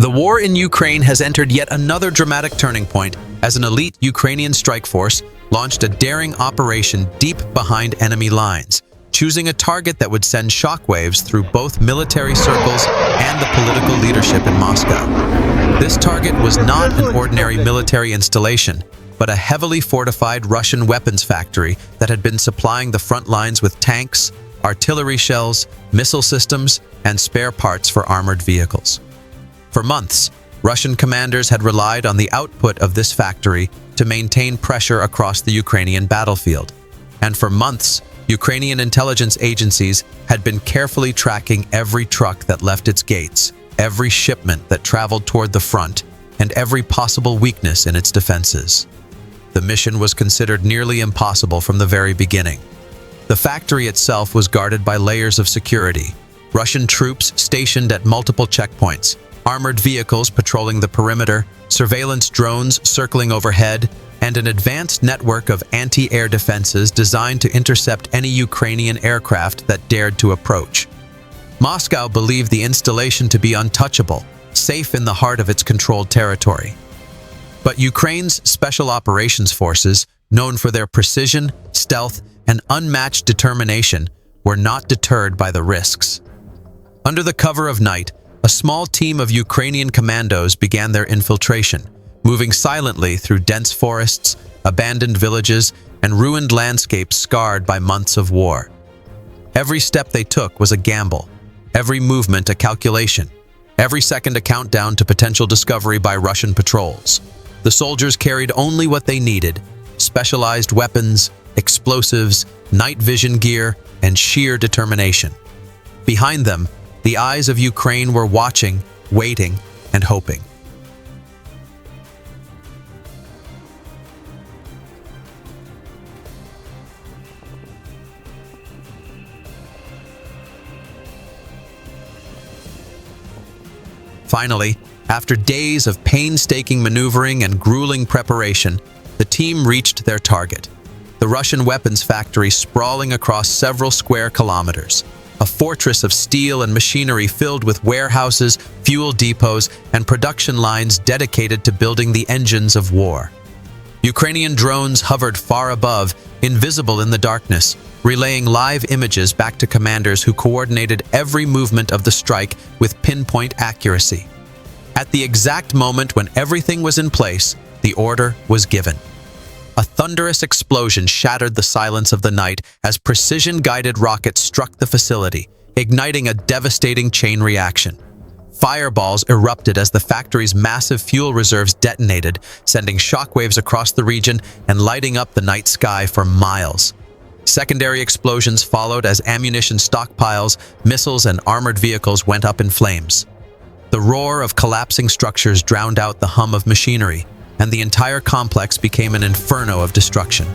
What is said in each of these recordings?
The war in Ukraine has entered yet another dramatic turning point as an elite Ukrainian strike force launched a daring operation deep behind enemy lines, choosing a target that would send shockwaves through both military circles and the political leadership in Moscow. This target was not an ordinary military installation, but a heavily fortified Russian weapons factory that had been supplying the front lines with tanks, artillery shells, missile systems, and spare parts for armored vehicles. For months, Russian commanders had relied on the output of this factory to maintain pressure across the Ukrainian battlefield. And for months, Ukrainian intelligence agencies had been carefully tracking every truck that left its gates, every shipment that traveled toward the front, and every possible weakness in its defenses. The mission was considered nearly impossible from the very beginning. The factory itself was guarded by layers of security, Russian troops stationed at multiple checkpoints, armored vehicles patrolling the perimeter, surveillance drones circling overhead, and an advanced network of anti-air defenses designed to intercept any Ukrainian aircraft that dared to approach. Moscow believed the installation to be untouchable, safe in the heart of its controlled territory. But Ukraine's Special Operations Forces, known for their precision, stealth, and unmatched determination, were not deterred by the risks. Under the cover of night, a small team of Ukrainian commandos began their infiltration, moving silently through dense forests, abandoned villages, and ruined landscapes scarred by months of war. Every step they took was a gamble, every movement a calculation, every second a countdown to potential discovery by Russian patrols. The soldiers carried only what they needed: specialized weapons, explosives, night vision gear, and sheer determination. Behind them, the eyes of Ukraine were watching, waiting, and hoping. Finally, after days of painstaking maneuvering and grueling preparation, the team reached their target, the Russian weapons factory sprawling across several square kilometers. A fortress of steel and machinery filled with warehouses, fuel depots, and production lines dedicated to building the engines of war. Ukrainian drones hovered far above, invisible in the darkness, relaying live images back to commanders who coordinated every movement of the strike with pinpoint accuracy. At the exact moment when everything was in place, the order was given. A thunderous explosion shattered the silence of the night as precision-guided rockets struck the facility, igniting a devastating chain reaction. Fireballs erupted as the factory's massive fuel reserves detonated, sending shockwaves across the region and lighting up the night sky for miles. Secondary explosions followed as ammunition stockpiles, missiles, and armored vehicles went up in flames. The roar of collapsing structures drowned out the hum of machinery, and the entire complex became an inferno of destruction.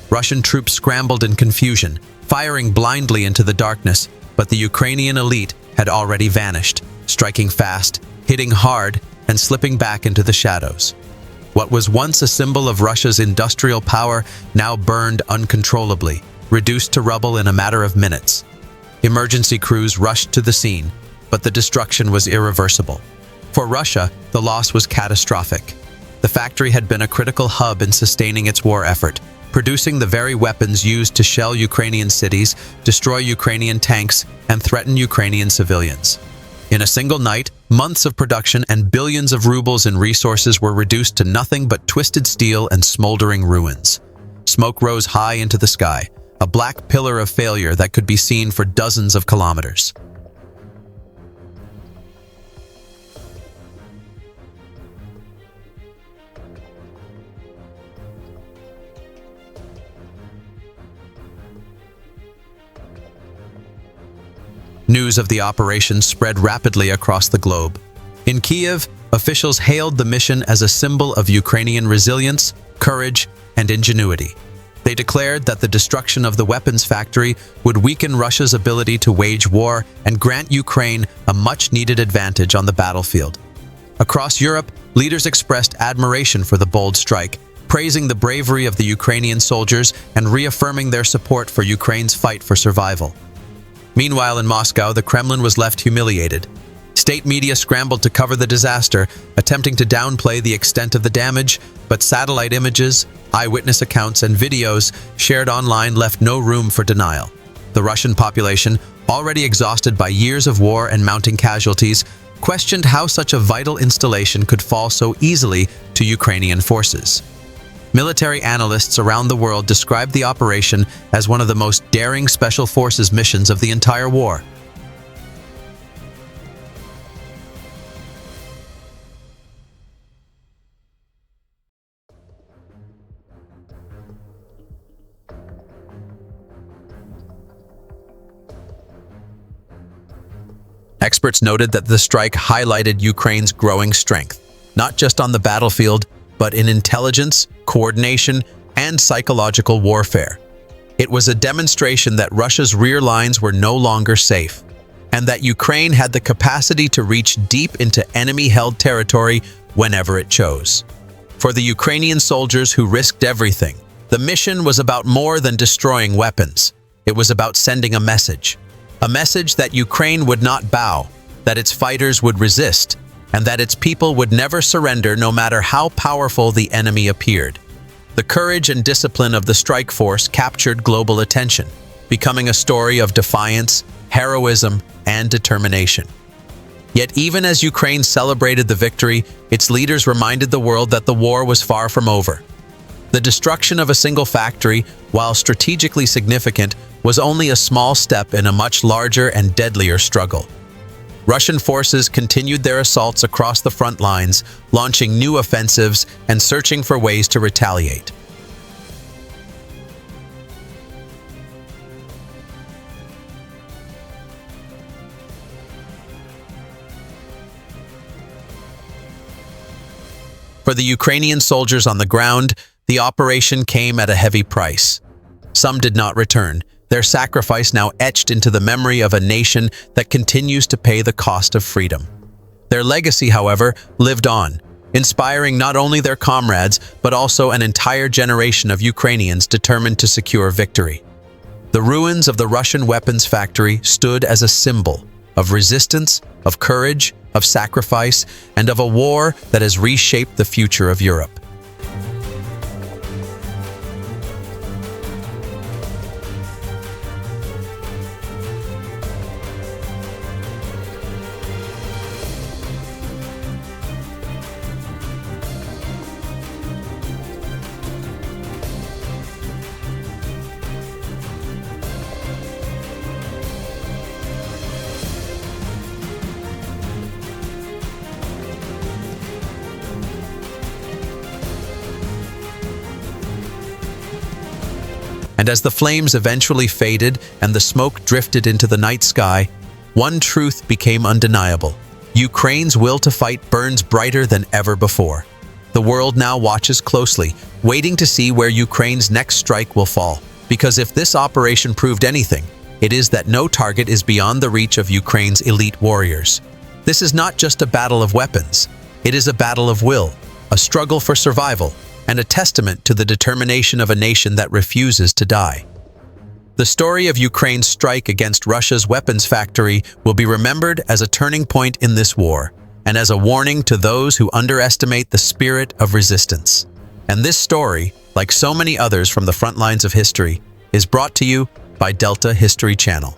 Russian troops scrambled in confusion, firing blindly into the darkness, but the Ukrainian elite had already vanished, striking fast, hitting hard, and slipping back into the shadows. What was once a symbol of Russia's industrial power now burned uncontrollably, reduced to rubble in a matter of minutes. Emergency crews rushed to the scene, but the destruction was irreversible. For Russia, the loss was catastrophic. The factory had been a critical hub in sustaining its war effort, producing the very weapons used to shell Ukrainian cities, destroy Ukrainian tanks, and threaten Ukrainian civilians. In a single night, months of production and billions of rubles in resources were reduced to nothing but twisted steel and smoldering ruins. Smoke rose high into the sky, a black pillar of failure that could be seen for dozens of kilometers. News of the operation spread rapidly across the globe. In Kiev, officials hailed the mission as a symbol of Ukrainian resilience, courage, and ingenuity. They declared that the destruction of the weapons factory would weaken Russia's ability to wage war and grant Ukraine a much-needed advantage on the battlefield. Across Europe, leaders expressed admiration for the bold strike, praising the bravery of the Ukrainian soldiers and reaffirming their support for Ukraine's fight for survival. Meanwhile, in Moscow, the Kremlin was left humiliated. State media scrambled to cover the disaster, attempting to downplay the extent of the damage, but satellite images, eyewitness accounts, and videos shared online left no room for denial. The Russian population, already exhausted by years of war and mounting casualties, questioned how such a vital installation could fall so easily to Ukrainian forces. Military analysts around the world described the operation as one of the most daring special forces missions of the entire war. Experts noted that the strike highlighted Ukraine's growing strength, not just on the battlefield, but in intelligence, coordination, and psychological warfare. It was a demonstration that Russia's rear lines were no longer safe, and that Ukraine had the capacity to reach deep into enemy-held territory whenever it chose. For the Ukrainian soldiers who risked everything, the mission was about more than destroying weapons. It was about sending a message that Ukraine would not bow, that its fighters would resist, and that its people would never surrender no matter how powerful the enemy appeared. The courage and discipline of the strike force captured global attention, becoming a story of defiance, heroism, and determination. Yet even as Ukraine celebrated the victory, its leaders reminded the world that the war was far from over. The destruction of a single factory, while strategically significant, was only a small step in a much larger and deadlier struggle. Russian forces continued their assaults across the front lines, launching new offensives and searching for ways to retaliate. For the Ukrainian soldiers on the ground, the operation came at a heavy price. Some did not return, their sacrifice now etched into the memory of a nation that continues to pay the cost of freedom. Their legacy, however, lived on, inspiring not only their comrades, but also an entire generation of Ukrainians determined to secure victory. The ruins of the Russian weapons factory stood as a symbol of resistance, of courage, of sacrifice, and of a war that has reshaped the future of Europe. And as the flames eventually faded and the smoke drifted into the night sky, one truth became undeniable. Ukraine's will to fight burns brighter than ever before. The world now watches closely, waiting to see where Ukraine's next strike will fall. Because if this operation proved anything, it is that no target is beyond the reach of Ukraine's elite warriors. This is not just a battle of weapons. It is a battle of will, a struggle for survival, and a testament to the determination of a nation that refuses to die. The story of Ukraine's strike against Russia's weapons factory will be remembered as a turning point in this war, and as a warning to those who underestimate the spirit of resistance. And this story, like so many others from the front lines of history, is brought to you by Delta History Channel.